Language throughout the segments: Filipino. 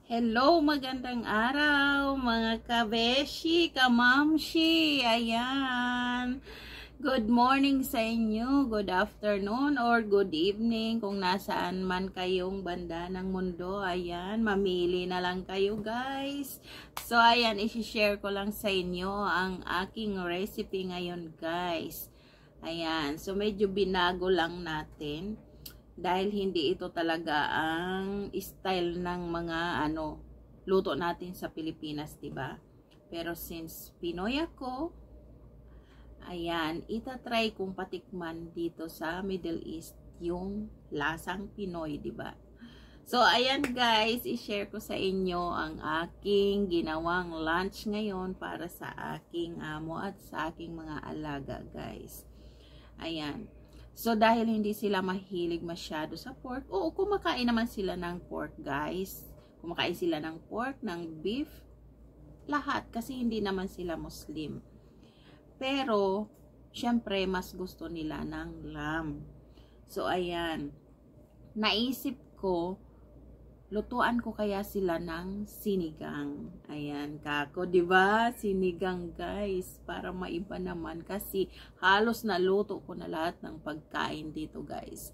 Hello, magandang araw mga kabeshi, kamamshi, ayan. Good morning sa inyo, good afternoon or good evening kung nasaan man kayong banda ng mundo, ayan. Mamili na lang kayo guys. So ayan, isi-share ko lang sa inyo ang aking recipe ngayon guys. Ayan, so medyo binago lang natin. Dahil hindi ito talaga ang style ng mga luto natin sa Pilipinas, 'di ba? Pero since Pinoy ako, ayan, itatry kong patikman dito sa Middle East yung lasang Pinoy, 'di ba? So ayan guys, i-share ko sa inyo ang aking ginawang lunch ngayon para sa aking amo at sa aking mga alaga, guys. Ayan. So, dahil hindi sila mahilig masyado sa pork, oo, kumakain naman sila ng pork, guys. Kumakain sila ng pork, ng beef, lahat. Kasi hindi naman sila Muslim. Pero, syempre, mas gusto nila ng lamb. So, ayan. Naisip ko, lutuan ko kaya sila ng sinigang. Ayan, kako, 'di ba? Sinigang, guys, para maiba naman kasi halos naluto ko na lahat ng pagkain dito, guys.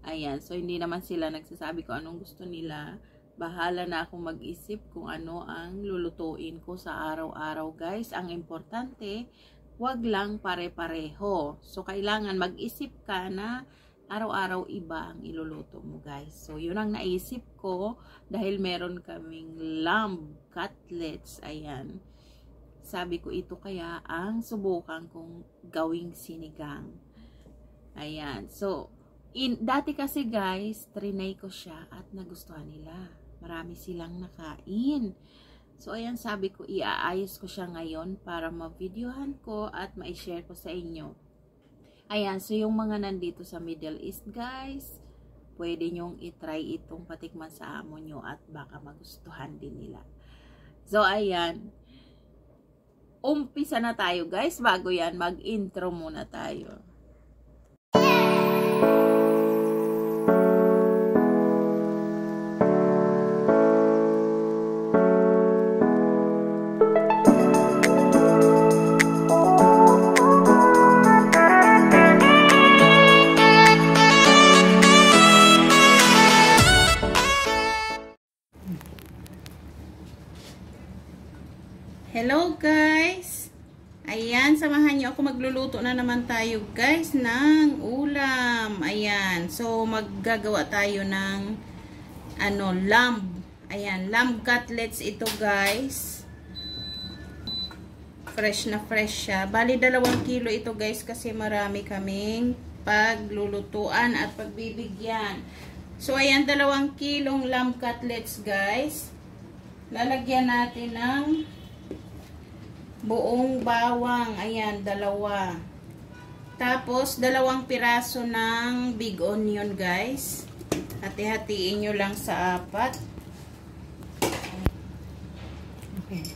Ayan, so hindi naman sila nagsasabi kung anong gusto nila. Bahala na akong mag-isip kung ano ang lulutuin ko sa araw-araw, guys. Ang importante, wag lang pare-pareho. So kailangan mag-isip ka na araw-araw iba ang iluluto mo, guys. So, yun ang naisip ko dahil meron kaming lamb cutlets. Ayan. Sabi ko ito kaya ang subukan kong gawing sinigang. Ayan. So, dati kasi guys, trinay ko siya at nagustuhan nila. Marami silang nakain. So, ayan, sabi ko, iaayos ko siya ngayon para ma-videohan ko at ma-share ko sa inyo. Ayan, so yung mga nandito sa Middle East, guys, pwede nyong itry itong patikman sa amo nyo at baka magustuhan din nila. So, ayan. Umpisa na tayo, guys. Bago yan, mag-intro muna tayo. Hello guys! Ayan, samahan niyo ako, magluluto na naman tayo guys ng ulam. Ayan, so maggagawa tayo ng lamb. Ayan, lamb cutlets ito guys. Fresh na fresh siya. Bali 2 kilo ito guys kasi marami kaming paglulutuan at pagbibigyan. So ayan, 2 kilong lamb cutlets guys. Lalagyan natin ng buong bawang, ayan, 2. Tapos, 2 piraso ng big onion, guys. Hati-hatiin nyo lang sa 4. Okay.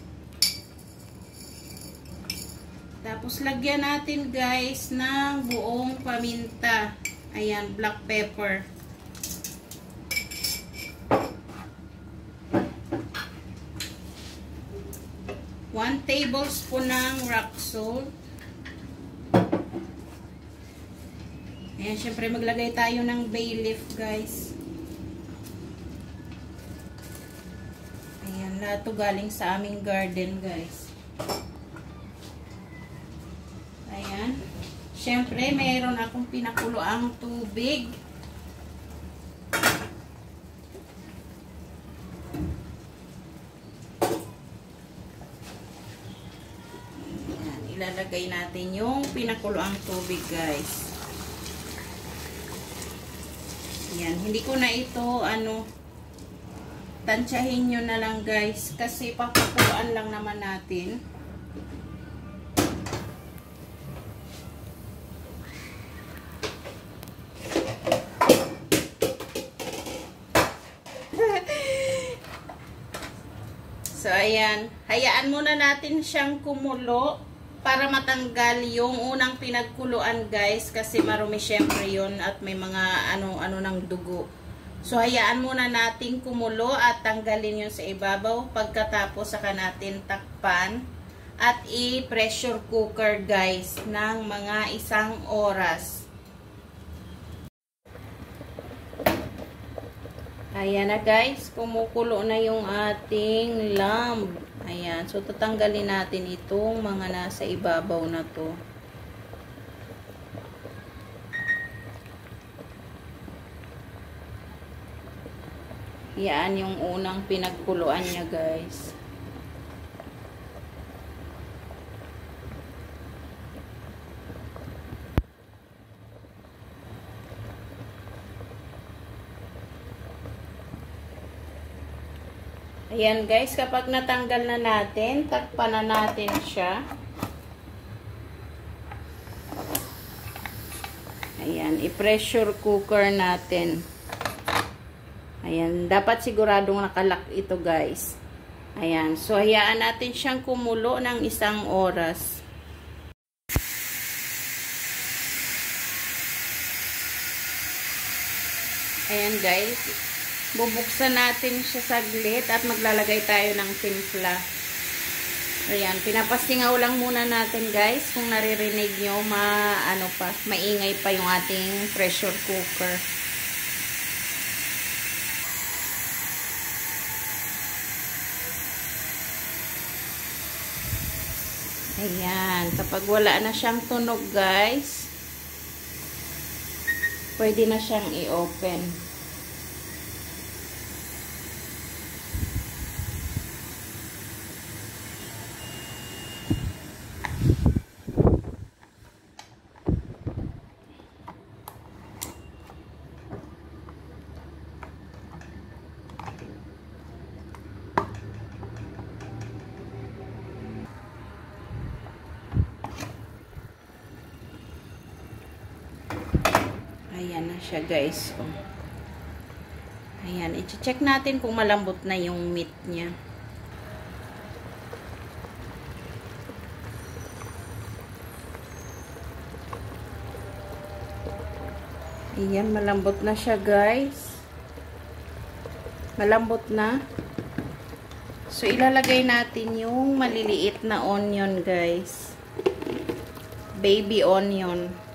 Tapos, lagyan natin, guys, ng buong paminta. Ayan, black pepper. 1 tablespoon ng rock salt. Ayan, syempre maglagay tayo ng bay leaf, guys. Ayan, lahat to galing sa aming garden, guys. Ayan. Syempre, mayroon akong pinakuloang tubig. Ilalagay natin yung pinakuloang tubig, guys. Yan, hindi ko na ito tansyahin nyo na lang, guys, kasi papakuluan lang naman natin. So ayan, hayaan muna natin siyang kumulo para matanggal yung unang pinagkuluan, guys, kasi marumi syempre yun at may mga ano ng dugo. So, hayaan muna natin kumulo at tanggalin yun sa ibabaw. Pagkatapos, saka natin takpan at i-pressure cooker guys ng mga 1 oras. Ayan na guys, kumukulo na yung ating lamb. Ayan, so tatanggalin natin itong mga nasa ibabaw na to. Yan yung unang pinagkuluan niya guys. Ayan guys, kapag natanggal na natin, takpan na natin siya. Ayan, i-pressure cooker natin. Ayan, dapat siguradong nakalock ito guys. Ayan, so hayaan natin siyang kumulo ng 1 oras. Ayan guys, bubuksan natin siya saglit at maglalagay tayo ng timpla. Ayan, pinapasingaw lang muna natin guys. Kung naririnig nyo, maingay pa yung ating pressure cooker. Ayan, kapag wala na siyang tunog guys, pwede na siyang i-open. Ayan na siya guys. Oh. Ayan, i-check natin kung malambot na yung meat niya. Ayan, malambot na siya guys. Malambot na. So, ilalagay natin yung maliliit na onion guys. Baby onion.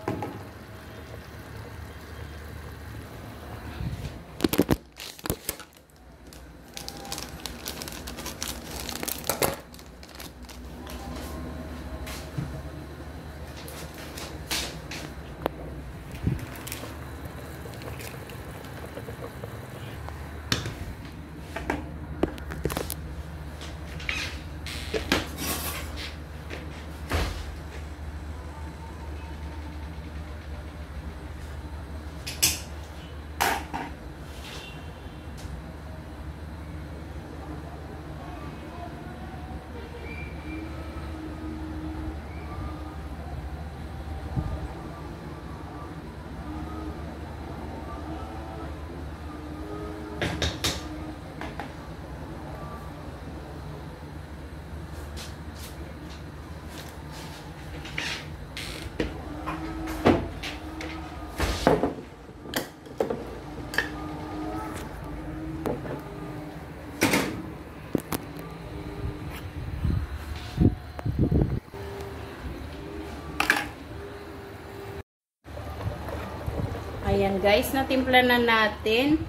Ayan guys, natimpla na natin.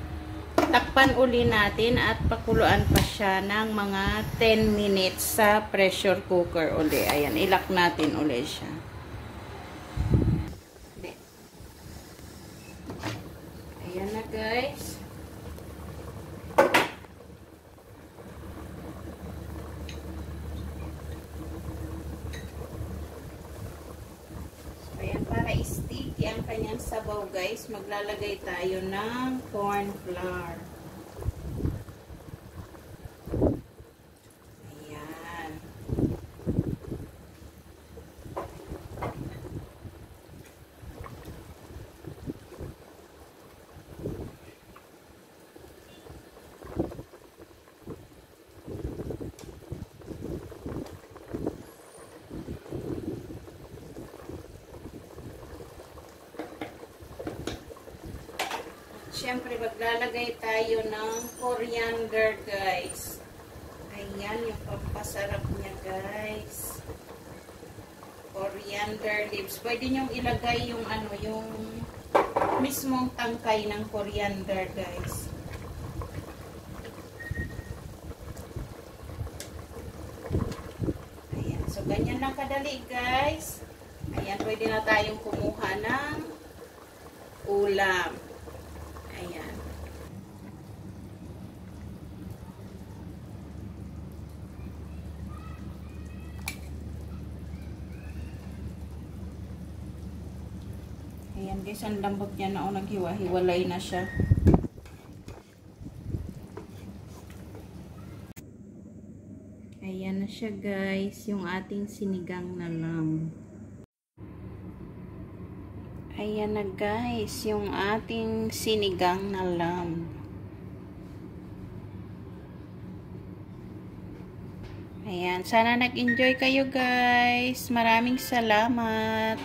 Takpan uli natin at pakuluan pa siya ng mga 10 minutes sa pressure cooker uli. Ayan, ilak natin uli siya. Ayan na guys. Sticky ang kanyang sabaw guys, maglalagay tayo ng corn flour. Ayan. Siyempre, maglalagay tayo ng coriander, guys. Ayan, yung pampasarap niya, guys. Coriander leaves. Pwede nyo ilagay yung ano, yung mismong tangkay ng coriander, guys. Ayan. So, ganyan lang kadali, guys. Ayan, pwede na tayong kumuha ng ulam. Ayan. Ayan guys, ang lambot niya na o naghiwa-hiwalay na siya. Ayan na siya guys, yung ating sinigang na lamb. Ayan na guys, yung ating sinigang na lamb. Ayan, sana nag-enjoy kayo guys. Maraming salamat.